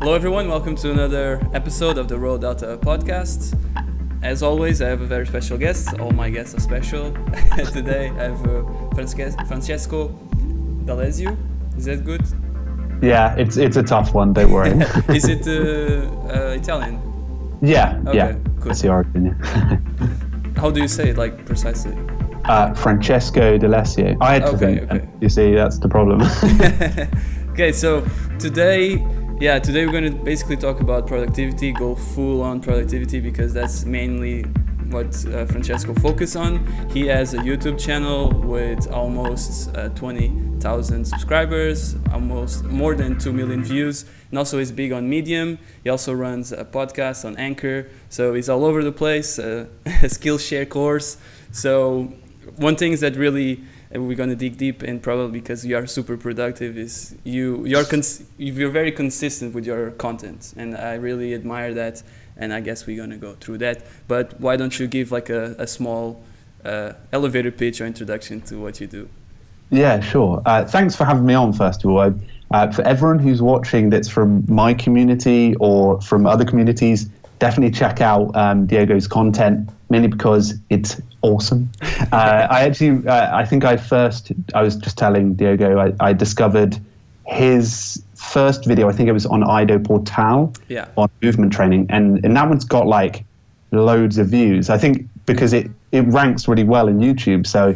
Hello everyone, welcome to another episode of the Road Delta podcast. As always, I have a very special guest. All my guests are special. Today I have Francesco D'Alessio. Is that good? Yeah, it's a tough one, don't worry. Is it Italian? Yeah, Okay, yeah. cool. That's your opinion. How do you say it, like, precisely? Francesco D'Alessio. I had to think. Okay. You see, that's the problem. Okay, so today we're going to basically talk about productivity, go full on productivity, because that's mainly what Francesco focuses on. He has a YouTube channel with almost 20,000 subscribers, almost more than 2 million views, and also is big on Medium. He also runs a podcast on Anchor, so he's all over the place, a Skillshare course. So one thing is that really we're going to dig deep in, probably because you are super productive, is you're very consistent with your content, and I really admire that, and I guess we're going to go through that. But why don't you give like a small elevator pitch or introduction to what you do? Yeah, sure. Thanks for having me on, first of all. For everyone who's watching that's from my community or from other communities, definitely check out Diego's content, mainly because it's awesome. I was just telling Diego, I discovered his first video, I think it was on Ido Portal, on movement training, and that one's got like loads of views. I think because it ranks really well in YouTube. So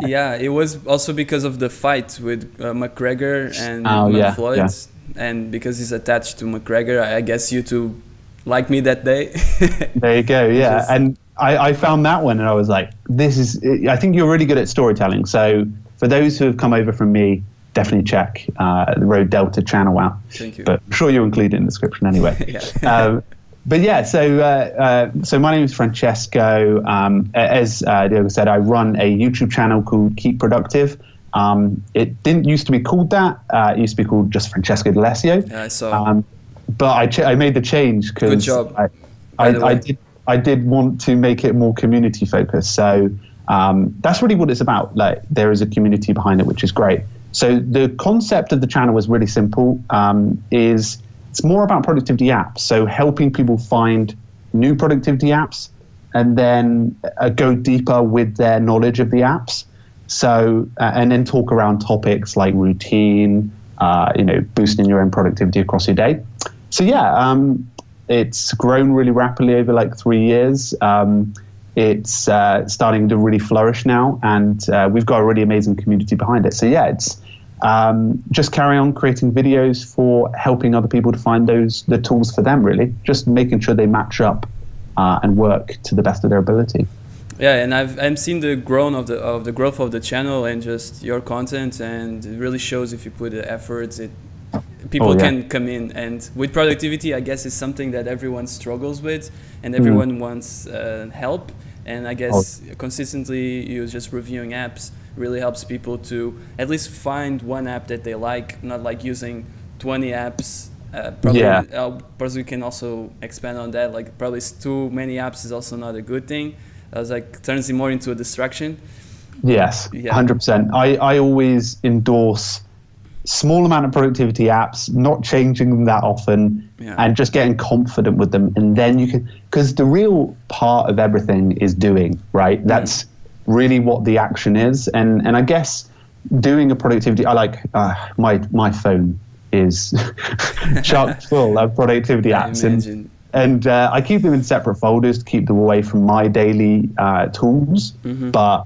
yeah, it was also because of the fight with McGregor and Floyd, and because he's attached to McGregor, I guess YouTube liked me that day. There you go. Yeah. And I found that one and I was like, I think you're really good at storytelling. So for those who have come over from me, definitely check the Road Delta channel out. Thank you. But I'm sure you'll include it in the description anyway. But yeah, so my name is Francesco. As Diego said, I run a YouTube channel called Keep Productive. It didn't used to be called that. It used to be called just Francesco D'Alessio. Yeah, I saw. But I made the change because good job. I did want to make it more community focused. So that's really what it's about. Like, there is a community behind it, which is great. So the concept of the channel is really simple. It's more about productivity apps. So helping people find new productivity apps and then go deeper with their knowledge of the apps. So and then talk around topics like routine, boosting your own productivity across your day. So it's grown really rapidly over like 3 years. It's starting to really flourish now, and we've got a really amazing community behind it. So it's just carry on creating videos for helping other people to find the tools for them, really. Just making sure they match up and work to the best of their ability. Yeah, and I've seen the growth of the channel and just your content, and it really shows if you put the efforts. People can come in, and with productivity, I guess it's something that everyone struggles with, and everyone wants help. And I guess consistently you just reviewing apps really helps people to at least find one app that they like, not like using 20 apps. Probably we can also expand on that. Like, probably too many apps is also not a good thing. I was like, turns it more into a distraction. Yes, 100%. I always endorse small amount of productivity apps, not changing them that often, and just getting confident with them. And then you can, because the real part of everything is doing, right? That's really what the action is. And I guess doing a productivity, I like my phone is chock full of productivity apps. And I keep them in separate folders to keep them away from my daily tools. But,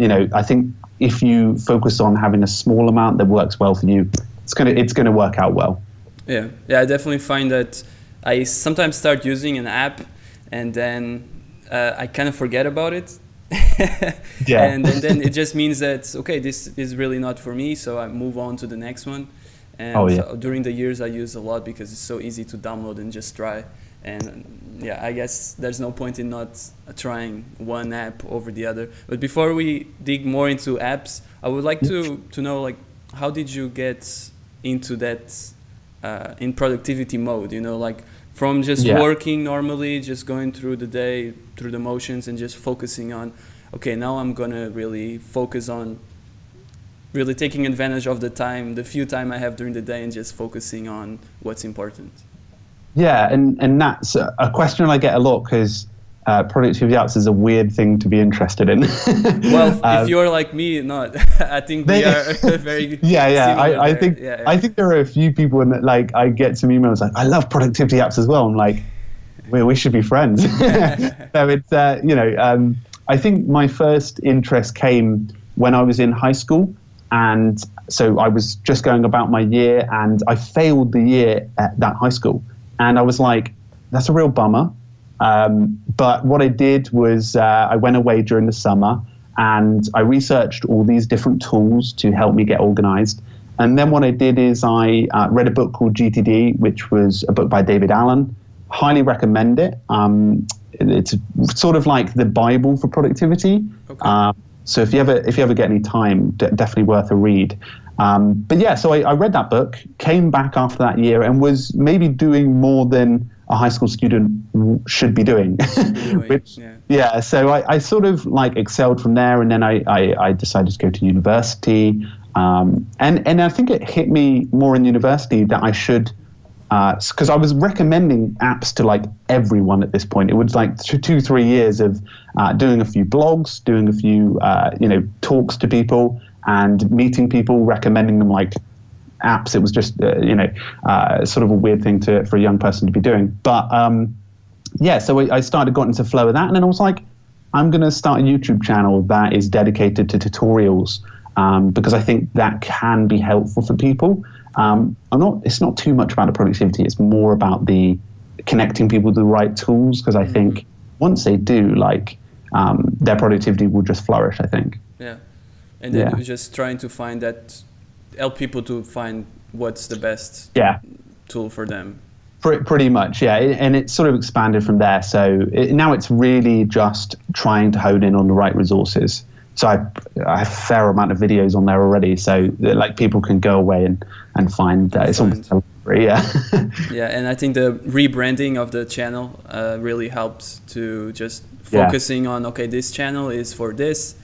I think if you focus on having a small amount that works well for you, it's gonna work out well. Yeah, I definitely find that I sometimes start using an app and then I kind of forget about it. And then it just means that, okay, this is really not for me, so I move on to the next one. And so during the years I use a lot because it's so easy to download and just try. And I guess there's no point in not trying one app over the other. But before we dig more into apps, I would like to know, like, how did you get into that in productivity mode? Like from just working normally, just going through the day, through the motions, and just focusing on, okay, now I'm gonna really focus on really taking advantage of the few time I have during the day, and just focusing on what's important. Yeah, and that's a question I get a lot because productivity apps is a weird thing to be interested in. Well, if you're like me, not. I think we are very yeah. similar I there. think Yeah, I think there are a few people in that, like, I get some emails like, I love productivity apps as well. I'm like, we should be friends. So it's I think my first interest came when I was in high school, and so I was just going about my year, and I failed the year at that high school, and I was like, that's a real bummer. But what I did was I went away during the summer and I researched all these different tools to help me get organized. And then what I did is I read a book called GTD, which was a book by David Allen. Highly recommend it. It's sort of like the Bible for productivity. Okay. So if you ever get any time, definitely worth a read. But yeah, so I read that book, came back after that year, and was maybe doing more than a high school student should be doing. Which, yeah, so I sort of like excelled from there, and then I decided to go to university. And I think it hit me more in university that I should, because I was recommending apps to like everyone at this point. It was like 2-3 years of doing a few blogs, doing a few talks to people, and meeting people, recommending them like apps. It was just sort of a weird thing for a young person to be doing. But so I got into flow of that, and then I was like, I'm going to start a YouTube channel that is dedicated to tutorials, because I think that can be helpful for people. It's not too much about the productivity. It's more about the connecting people to the right tools, because I think once they do, like, their productivity will just flourish, I think. Yeah. And then you're just trying to help people to find what's the best tool for them. Pretty much, yeah. And it's sort of expanded from there. So now it's really just trying to hone in on the right resources. So I have a fair amount of videos on there already. So like people can go away and find it's almost free, yeah. Yeah, and I think the rebranding of the channel really helps to just focusing on, okay, this channel is for this,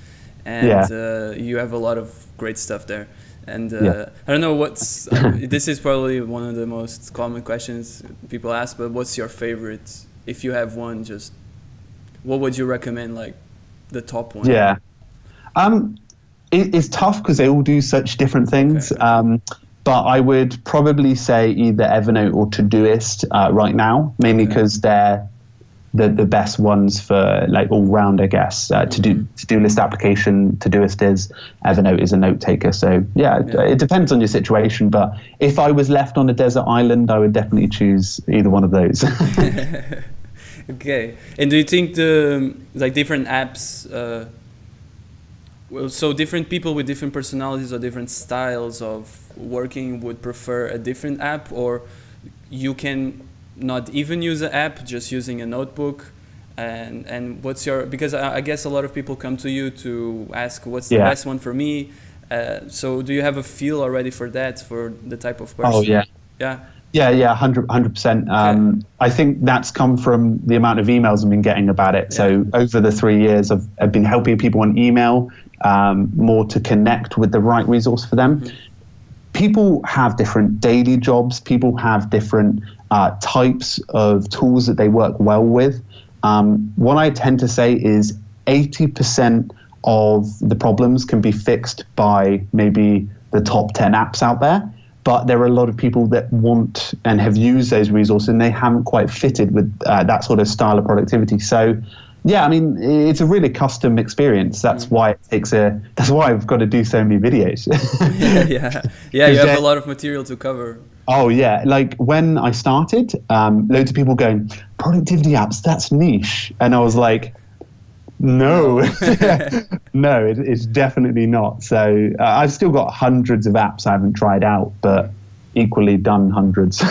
and you have a lot of great stuff there. And I don't know this is probably one of the most common questions people ask, but what's your favorite? If you have one, just what would you recommend, like the top one? Yeah. It's tough because they all do such different things. Okay. But I would probably say either Evernote or Todoist right now, mainly because they're the best ones for like all round, I guess. To-do list application, Todoist is, Evernote is a note taker. So it depends on your situation. But if I was left on a desert island, I would definitely choose either one of those. Okay. And do you think the different apps? So different people with different personalities or different styles of working would prefer a different app, or you can not even use an app, just using a notebook. And what's your, because I guess a lot of people come to you to ask what's the best one for me. So do you have a feel already for that, for the type of person? Oh yeah. Yeah, 100%. I think that's come from the amount of emails I've been getting about it. So over the 3 years, I've been helping people on email more to connect with the right resource for them. Mm-hmm. People have different daily jobs. People have different types of tools that they work well with. What I tend to say is 80% of the problems can be fixed by maybe the top 10 apps out there. But there are a lot of people that want and have used those resources, and they haven't quite fitted with that sort of style of productivity. So, yeah, I mean, it's a really custom experience. That's why that's why I've got to do so many videos. You have a lot of material to cover. Oh yeah, like when I started, loads of people going, productivity apps, that's niche, and I was like, no, no, it's definitely not. So I've still got hundreds of apps I haven't tried out, but equally done hundreds.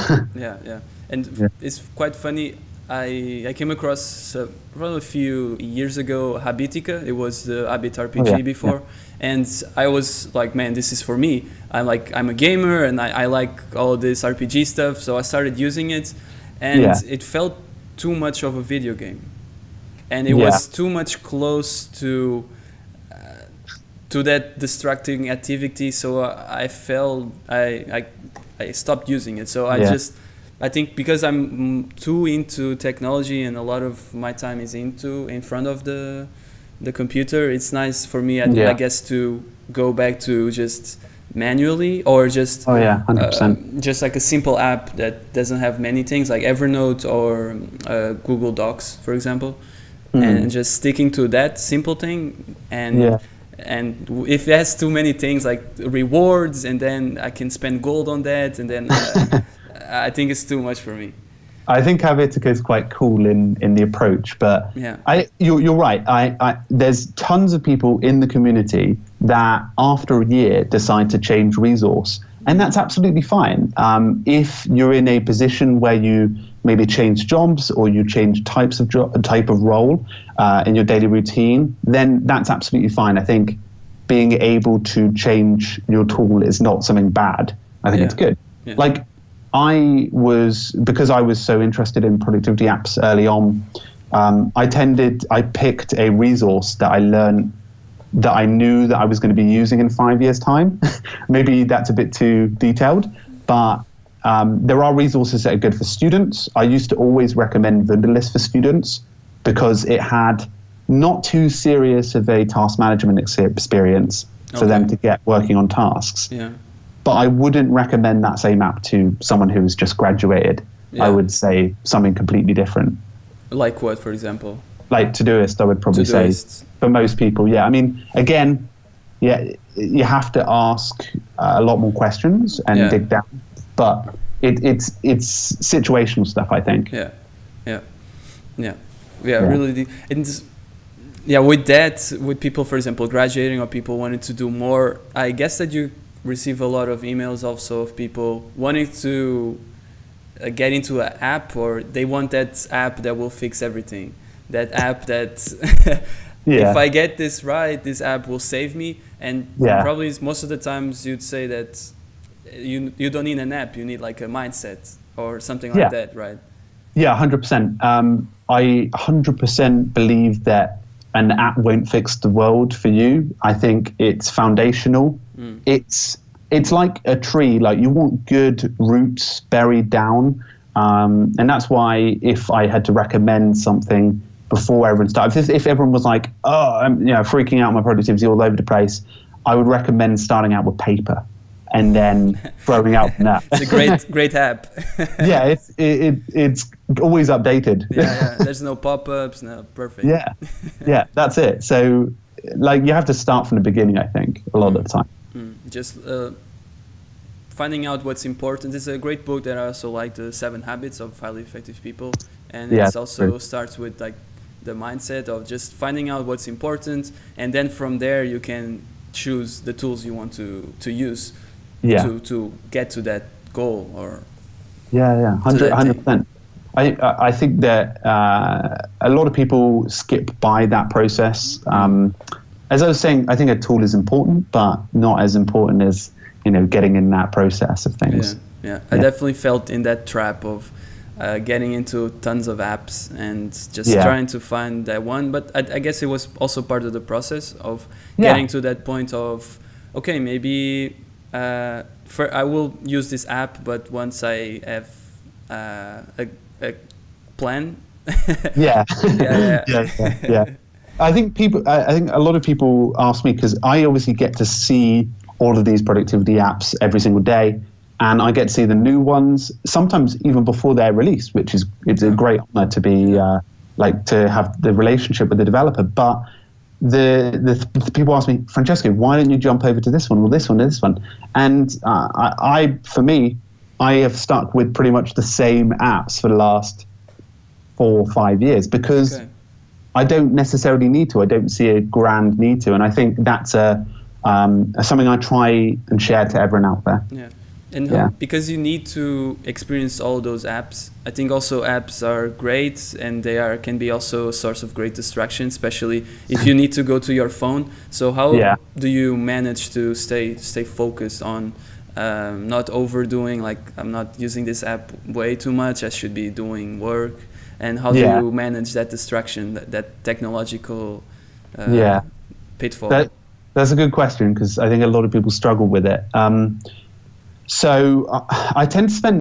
And it's quite funny. I came across probably a few years ago Habitica. It was the Habit RPG before, and I was like, man, this is for me. I'm a gamer and I like all this RPG stuff, so I started using it, and it felt too much of a video game. And it was too much close to that distracting activity. So I stopped using it. So I just I think because I'm too into technology and a lot of my time is in front of the computer, it's nice for me, I Yeah. guess, to go back to just manually, or just Oh yeah, 100%. just like a simple app that doesn't have many things, like Evernote or Google Docs, for example, and just sticking to that simple thing. Yeah. And if it has too many things like rewards, and then I can spend gold on that, and then I think it's too much for me. I think Habitica is quite cool in the approach, but Yeah. you're right. There's tons of people in the community that after a year decide to change resource, and that's absolutely fine. If you're in a position where you maybe change jobs or you change type of role in your daily routine, then that's absolutely fine. I think being able to change your tool is not something bad. I think it's good. Yeah. Like, because I was so interested in productivity apps early on, I picked a resource that I learned that I knew that I was going to be using in 5 years' time. Maybe that's a bit too detailed, but there are resources that are good for students. I used to always recommend Wunderlist for students because it had not too serious of a task management experience for them to get working on tasks. Yeah. But I wouldn't recommend that same app to someone who's just graduated. Yeah. I would say something completely different. Like what, for example? Like Todoist, I would probably say for most people. Yeah, I mean, again, yeah, you have to ask a lot more questions and dig down. But it's situational stuff, I think. Really. Yeah, with that, with people, for example, graduating, or people wanting to do more, I guess that you receive a lot of emails also of people wanting to get into an app, or they want that app that will fix everything. That app that if I get this right, this app will save me. And probably most of the times you'd say that you don't need an app, you need like a mindset or something like that, right? Yeah, 100%. I 100% believe that an app won't fix the world for you. I think it's foundational. It's like a tree. Like, you want good roots buried down, and that's why if I had to recommend something before everyone started, if everyone was like, "Oh, I'm freaking out, my productivity all over the place," I would recommend starting out with paper, and then throwing out from that. It's a great app. Yeah, it's always updated. Yeah, there's no pop-ups, no, perfect. Yeah, that's it. So, like, you have to start from the beginning, I think, a lot of the time. Just finding out what's important. It's a great book that I also like, The 7 Habits of Highly Effective People, and it also starts with like the mindset of just finding out what's important, and then from there you can choose the tools you want to use to get to that goal. Or 100%. I think that a lot of people skip by that process. As I was saying, I think a tool is important, but not as important as getting in that process of things. I definitely felt in that trap of getting into tons of apps and just trying to find that one. But I guess it was also part of the process of getting to that point of, okay, maybe I will use this app, but once I have a plan. Yeah. I think a lot of people ask me, because I obviously get to see all of these productivity apps every single day, and I get to see the new ones sometimes even before they're released, which is a great honor to be to have the relationship with the developer. But the people ask me, Francesco, why don't you jump over to this one or this one or this one? And I have stuck with pretty much the same apps for the last 4 or 5 years because I don't necessarily need to. I don't see a grand need to, and I think that's something I try and share to everyone out there. Because you need to experience all those apps. I think also apps are great, and they can be also a source of great distraction, especially if you need to go to your phone. So how do you manage to stay focused on not overdoing, like, I'm not using this app way too much, I should be doing work? And how do you manage that distraction, that technological pitfall? That's a good question, because I think a lot of people struggle with it. So I tend to spend